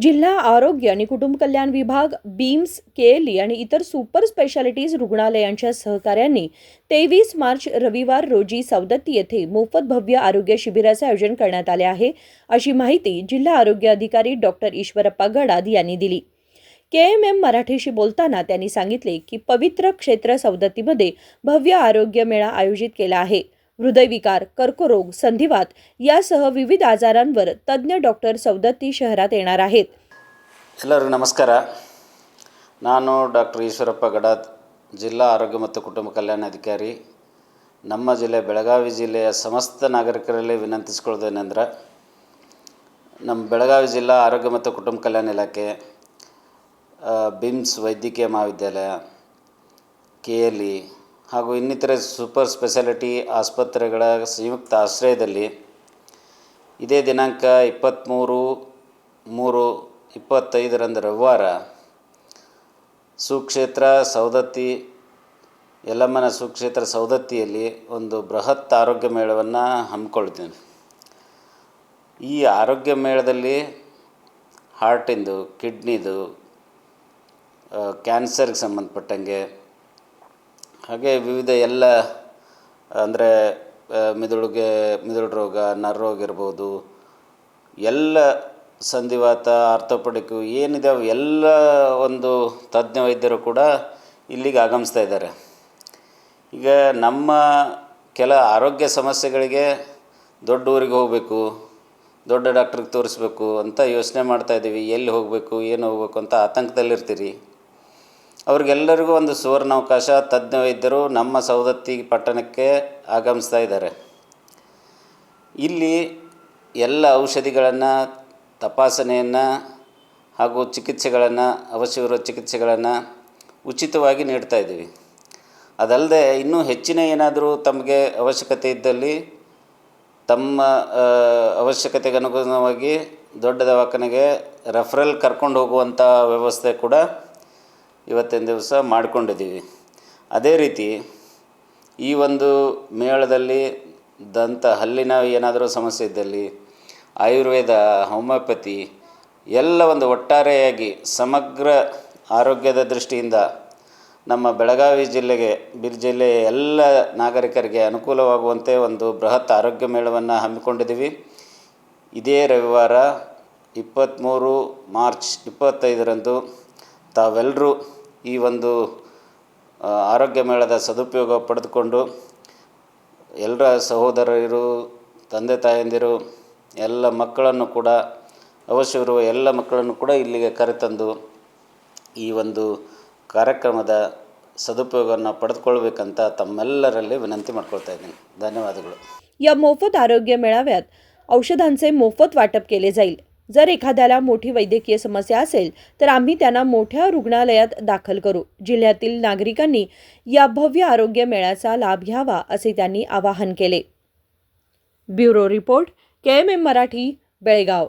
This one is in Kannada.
जिल्हा आरोग्य आणि कुटुंब कल्याण विभाग, बीम्स, केएलई आणि इतर सुपर स्पेशालिटीज रुग्णालयांच्या सहकार्याने 23 मार्च रविवार रोजी सवदत्ती येथे मोफत भव्य आरोग्य शिबिराचे आयोजन करण्यात आले आहे, अशी माहिती जिल्हा आरोग्य अधिकारी डॉक्टर ईश्वरप्पा गडाद यांनी दिली। केएमएम मराठीशी बोलताना त्यांनी सांगितले की पवित्र क्षेत्र सवदत्तीमध्ये भव्य आरोग्य मेळा आयोजित केला आहे। हृदयविकार, कर्करोग, संधिवात यासह विविध आजारांवर तज्ञ डॉक्टर सवदत्ती शहरात येणार आहेत। ಎಲ್ಲರಿಗೂ ನಮಸ್ಕಾರ। ನಾನು ಡಾಕ್ಟರ್ ಈಶ್ವರಪ್ಪ ಗಡಾದ್, ಜಿಲ್ಲಾ ಆರೋಗ್ಯ ಮತ್ತು ಕುಟುಂಬ ಕಲ್ಯಾಣಾಧಿಕಾರಿ। ನಮ್ಮ ಜಿಲ್ಲೆ ಬೆಳಗಾವಿ ಜಿಲ್ಲೆಯ ಸಮಸ್ತ ನಾಗರಿಕರಲ್ಲಿ ವಿನಂತಿಸಿಕೊಳ್ಳೋದೇನೆಂದರೆ, ನಮ್ಮ ಬೆಳಗಾವಿ ಜಿಲ್ಲಾ ಆರೋಗ್ಯ ಮತ್ತು ಕುಟುಂಬ ಕಲ್ಯಾಣ ಇಲಾಖೆ, ಬಿಮ್ಸ್ ವೈದ್ಯಕೀಯ ಮಹಾವಿದ್ಯಾಲಯ, ಕೆಎಲ್ಇ ಹಾಗೂ ಇನ್ನಿತರೆ ಸೂಪರ್ ಸ್ಪೆಷಾಲಿಟಿ ಆಸ್ಪತ್ರೆಗಳ ಸಂಯುಕ್ತ ಆಶ್ರಯದಲ್ಲಿ ಇದೇ ದಿನಾಂಕ 23/3/25 ರವಿವಾರ ಸುಕ್ಷೇತ್ರ ಸವದತ್ತಿ ಯಲ್ಲಮ್ಮನ ಸುಕ್ಷೇತ್ರ ಸವದತ್ತಿಯಲ್ಲಿ ಒಂದು ಬೃಹತ್ ಆರೋಗ್ಯ ಮೇಳವನ್ನು ಹಮ್ಮಿಕೊಳ್ತೀನಿ। ಈ ಆರೋಗ್ಯ ಮೇಳದಲ್ಲಿ ಹಾರ್ಟಿಂದು, ಕಿಡ್ನಿದು, ಕ್ಯಾನ್ಸರ್ಗೆ ಸಂಬಂಧಪಟ್ಟಂಗೆ, ಹಾಗೆ ವಿವಿಧ ಎಲ್ಲ ಅಂದರೆ ಮಿದುಳು ರೋಗ, ನರ ರೋಗ ಇರ್ಬೋದು, ಎಲ್ಲ ಸಂಧಿವಾತ, ಆರ್ಥೋಪೆಡಿಕ್ ಏನಿದೆ ಎಲ್ಲ ಒಂದು ತಜ್ಞ ವೈದ್ಯರು ಕೂಡ ಇಲ್ಲಿಗೆ ಆಗಮಿಸ್ತಾ ಇದ್ದಾರೆ। ಈಗ ನಮ್ಮ ಕೆಲ ಆರೋಗ್ಯ ಸಮಸ್ಯೆಗಳಿಗೆ ದೊಡ್ಡ ಊರಿಗೆ ಹೋಗಬೇಕು, ದೊಡ್ಡ ಡಾಕ್ಟ್ರಿಗೆ ತೋರಿಸ್ಬೇಕು ಅಂತ ಯೋಚನೆ ಮಾಡ್ತಾಯಿದ್ದೀವಿ। ಎಲ್ಲಿ ಹೋಗಬೇಕು, ಏನು ಹೋಗಬೇಕು ಅಂತ ಆತಂಕದಲ್ಲಿರ್ತೀರಿ। ಅವ್ರಿಗೆಲ್ಲರಿಗೂ ಒಂದು ಸುವರ್ಣಾವಕಾಶ, ತಜ್ಞ ವೈದ್ಯರು ನಮ್ಮ ಸವದತ್ತಿ ಪಟ್ಟಣಕ್ಕೆ ಆಗಮಿಸ್ತಾ ಇದ್ದಾರೆ। ಇಲ್ಲಿ ಎಲ್ಲ ಔಷಧಿಗಳನ್ನು, ತಪಾಸಣೆಯನ್ನು ಹಾಗೂ ಚಿಕಿತ್ಸೆಗಳನ್ನು, ಅವಶ್ಯವಿರುವ ಚಿಕಿತ್ಸೆಗಳನ್ನು ಉಚಿತವಾಗಿ ನೀಡ್ತಾ ಇದ್ದೀವಿ। ಅದಲ್ಲದೆ ಇನ್ನೂ ಹೆಚ್ಚಿನ ಏನಾದರೂ ತಮಗೆ ಅವಶ್ಯಕತೆ ಇದ್ದಲ್ಲಿ ತಮ್ಮ ಅವಶ್ಯಕತೆಗೆ ಅನುಗುಣವಾಗಿ ದೊಡ್ಡ ದವಾಖಾನೆಗೆ ರೆಫರಲ್ ಕರ್ಕೊಂಡು ಹೋಗುವಂಥ ವ್ಯವಸ್ಥೆ ಕೂಡ ಇವತ್ತಿನ ದಿವಸ ಮಾಡಿಕೊಂಡಿದ್ದೀವಿ। ಅದೇ ರೀತಿ ಈ ಒಂದು ಮೇಳದಲ್ಲಿ ಹಲ್ಲಿನ ಏನಾದರೂ ಸಮಸ್ಯೆ ಇದ್ದಲ್ಲಿ ಆಯುರ್ವೇದ, ಹೋಮಿಯೋಪತಿ ಎಲ್ಲ ಒಂದು ಒಟ್ಟಾರೆಯಾಗಿ ಸಮಗ್ರ ಆರೋಗ್ಯದ ದೃಷ್ಟಿಯಿಂದ ನಮ್ಮ ಬೆಳಗಾವಿ ಜಿಲ್ಲೆಯ ಎಲ್ಲ ನಾಗರಿಕರಿಗೆ ಅನುಕೂಲವಾಗುವಂತೆ ಒಂದು ಬೃಹತ್ ಆರೋಗ್ಯ ಮೇಳವನ್ನು ಹಮ್ಮಿಕೊಂಡಿದ್ದೀವಿ। ಇದೇ ರವಿವಾರ 23 ಮಾರ್ಚ್ 25ರಂದು ತಾವೆಲ್ಲರೂ ಈ ಒಂದು ಆರೋಗ್ಯ ಮೇಳದ ಸದುಪಯೋಗ ಪಡೆದುಕೊಂಡು ಎಲ್ಲರ ಸಹೋದರರು, ತಂದೆ ತಾಯಂದಿರು ಎಲ್ಲ ಮಕ್ಕಳನ್ನು ಕೂಡ, ಅವಶ್ಯವಿರುವ ಎಲ್ಲ ಮಕ್ಕಳನ್ನು ಕೂಡ ಇಲ್ಲಿಗೆ ಕರೆತಂದು ಈ ಒಂದು ಕಾರ್ಯಕ್ರಮದ सदुपयोगांना पಡೆದುಕೊಳ್ಳಬೇಕಂತ ತಮ್ಮೆಲ್ಲರಲ್ಲಿ ವಿನಂತಿ ಮಾಡ್ಕೊಳ್ತಾ ಇದ್ದೀನಿ। ಧನ್ಯವಾದಗಳು। या मोफत आरोग्य मेळाव्यात औषधांचे मोफत वाटप केले जाईल। जर एखाद्याला मोठी वैद्यकीय समस्या असेल तर आम्ही त्यांना मोठ्या रुग्णालयात दाखल करू। जिल्ह्यातील नागरिकांनी या भव्य आरोग्य मेळ्याचा लाभ घ्यावा असे त्यांनी आवाहन केले। Bureau report, KMM Marathi, Belgaum.